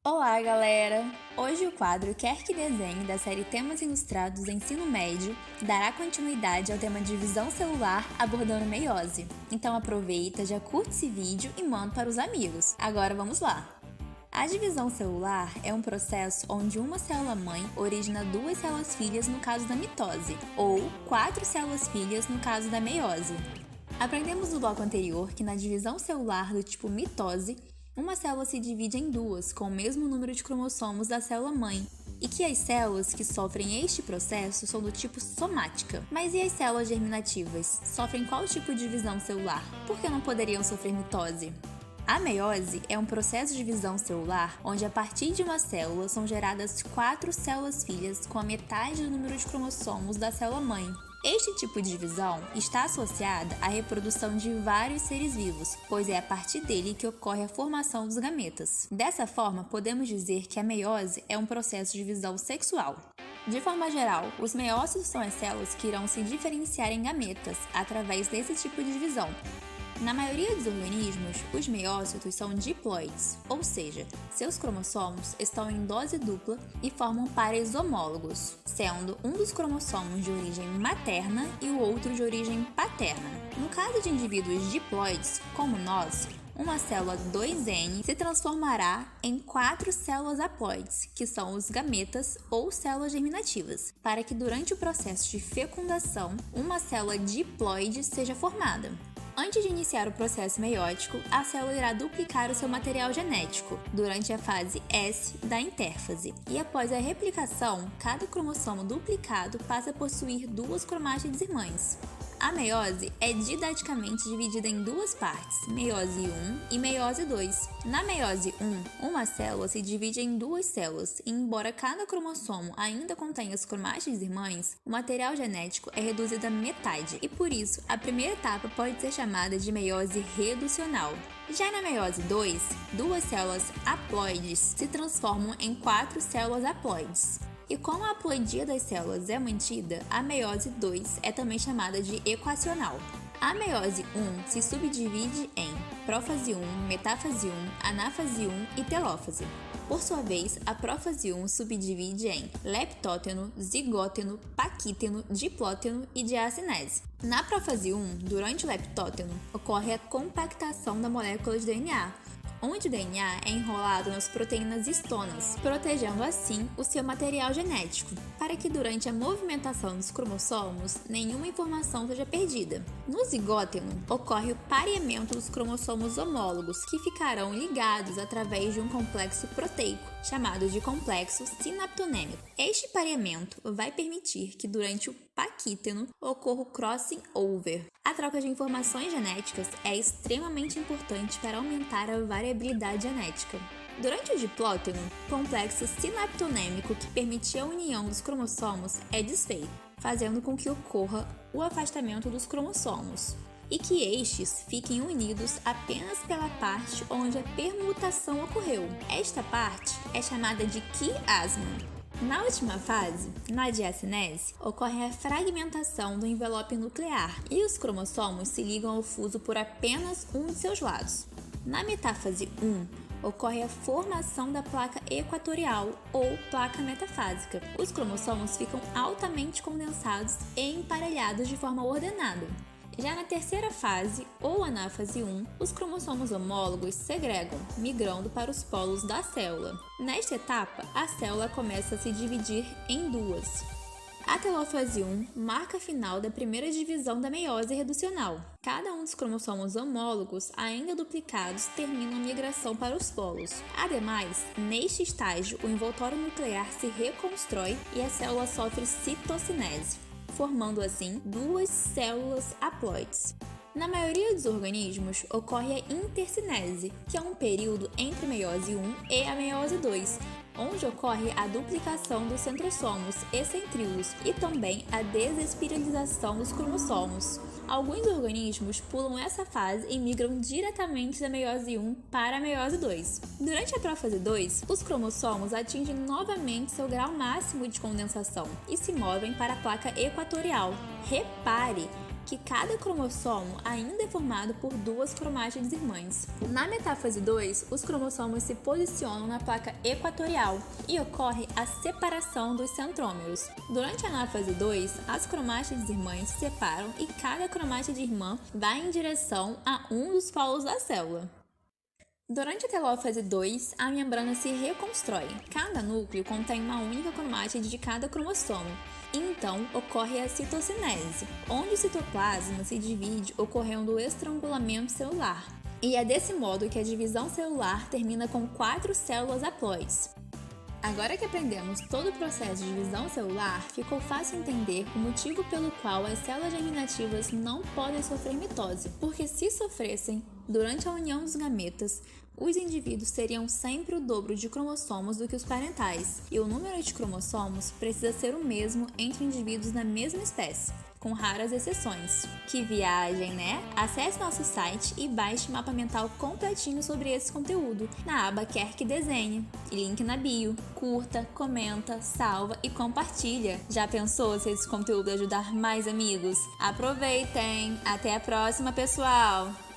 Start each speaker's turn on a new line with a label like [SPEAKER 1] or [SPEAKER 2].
[SPEAKER 1] Olá, galera! Hoje o quadro Quer Que Desenhe, da série Temas Ilustrados Ensino Médio, dará continuidade ao tema divisão celular abordando meiose. Então aproveita, já curte esse vídeo e manda para os amigos. Agora vamos lá! A divisão celular é um processo onde uma célula-mãe origina duas células-filhas no caso da mitose, ou quatro células-filhas no caso da meiose. Aprendemos no bloco anterior que na divisão celular do tipo mitose, uma célula se divide em duas, com o mesmo número de cromossomos da célula-mãe, e que as células que sofrem este processo são do tipo somática. Mas e as células germinativas? Sofrem qual tipo de divisão celular? Por que não poderiam sofrer mitose? A meiose é um processo de divisão celular onde a partir de uma célula são geradas quatro células-filhas com a metade do número de cromossomos da célula-mãe. Este tipo de divisão está associada à reprodução de vários seres vivos, pois é a partir dele que ocorre a formação dos gametas. Dessa forma, podemos dizer que a meiose é um processo de divisão sexual. De forma geral, os meiócitos são as células que irão se diferenciar em gametas através desse tipo de divisão. Na maioria dos organismos, os meiócitos são diploides, ou seja, seus cromossomos estão em dose dupla e formam pares homólogos, sendo um dos cromossomos de origem materna e o outro de origem paterna. No caso de indivíduos diploides, como nós, uma célula 2N se transformará em quatro células haploides, que são os gametas ou células germinativas, para que durante o processo de fecundação, uma célula diploide seja formada. Antes de iniciar o processo meiótico, a célula irá duplicar o seu material genético durante a fase S da intérfase. E após a replicação, cada cromossomo duplicado passa a possuir duas cromátides irmãs. A meiose é didaticamente dividida em duas partes, meiose 1 e meiose 2. Na meiose 1, uma célula se divide em duas células e, embora cada cromossomo ainda contenha as cromátides irmãs, o material genético é reduzido à metade e, por isso, a primeira etapa pode ser chamada de meiose reducional. Já na meiose 2, duas células haploides se transformam em quatro células haploides. E como a haploidia das células é mantida, a meiose 2 é também chamada de equacional. A meiose 1 se subdivide em prófase 1, metáfase 1, anáfase 1 e telófase. Por sua vez, a prófase 1 subdivide em leptóteno, zigóteno, paquíteno, diplóteno e diacinese. Na prófase 1, durante o leptóteno, ocorre a compactação da molécula de DNA, onde o DNA é enrolado nas proteínas histonas, protegendo assim o seu material genético, para que durante a movimentação dos cromossomos nenhuma informação seja perdida. No zigóteno, ocorre o pareamento dos cromossomos homólogos, que ficarão ligados através de um complexo proteico, chamado de complexo sinaptonêmico. Este pareamento vai permitir que durante o paquíteno ocorra o crossing over. A troca de informações genéticas é extremamente importante para aumentar a variabilidade genética. Durante o diplóteno, o complexo sinaptonêmico que permitia a união dos cromossomos é desfeito, fazendo com que ocorra o afastamento dos cromossomos e que estes fiquem unidos apenas pela parte onde a permutação ocorreu. Esta parte é chamada de quiasma. Na última fase, na diacinese, ocorre a fragmentação do envelope nuclear e os cromossomos se ligam ao fuso por apenas um de seus lados. Na metáfase 1, ocorre a formação da placa equatorial ou placa metafásica. Os cromossomos ficam altamente condensados e emparelhados de forma ordenada. Já na terceira fase, ou anáfase 1, os cromossomos homólogos segregam, migrando para os polos da célula. Nesta etapa, a célula começa a se dividir em duas. A telófase 1 marca a final da primeira divisão da meiose reducional. Cada um dos cromossomos homólogos, ainda duplicados, termina a migração para os polos. Ademais, neste estágio, o envoltório nuclear se reconstrói e a célula sofre citocinese, formando assim duas células haploides. Na maioria dos organismos, ocorre a intercinese, que é um período entre a meiose 1 e a meiose 2, onde ocorre a duplicação dos centrossomos e centríolos e também a desespiralização dos cromossomos. Alguns organismos pulam essa fase e migram diretamente da meiose 1 para a meiose 2. Durante a prófase 2, os cromossomos atingem novamente seu grau máximo de condensação e se movem para a placa equatorial. Repare que cada cromossomo ainda é formado por duas cromátides irmãs. Na metáfase 2, os cromossomos se posicionam na placa equatorial e ocorre a separação dos centrômeros. Durante a anáfase 2, as cromátides irmãs se separam e cada cromátide irmã vai em direção a um dos polos da célula. Durante a telófase 2, a membrana se reconstrói. Cada núcleo contém uma única cromátide de cada cromossomo. Então, ocorre a citocinese, onde o citoplasma se divide ocorrendo o estrangulamento celular. E é desse modo que a divisão celular termina com 4 células haploides. Agora que aprendemos todo o processo de divisão celular, ficou fácil entender o motivo pelo qual as células germinativas não podem sofrer mitose, porque se sofressem, durante a união dos gametas, os indivíduos teriam sempre o dobro de cromossomos do que os parentais, e o número de cromossomos precisa ser o mesmo entre indivíduos da mesma espécie, com raras exceções. Que viagem, né? Acesse nosso site e baixe o mapa mental completinho sobre esse conteúdo na aba Quer que Desenhe. Link na bio. Curta, comenta, salva e compartilha. Já pensou se esse conteúdo ajudar mais amigos? Aproveitem! Até a próxima, pessoal!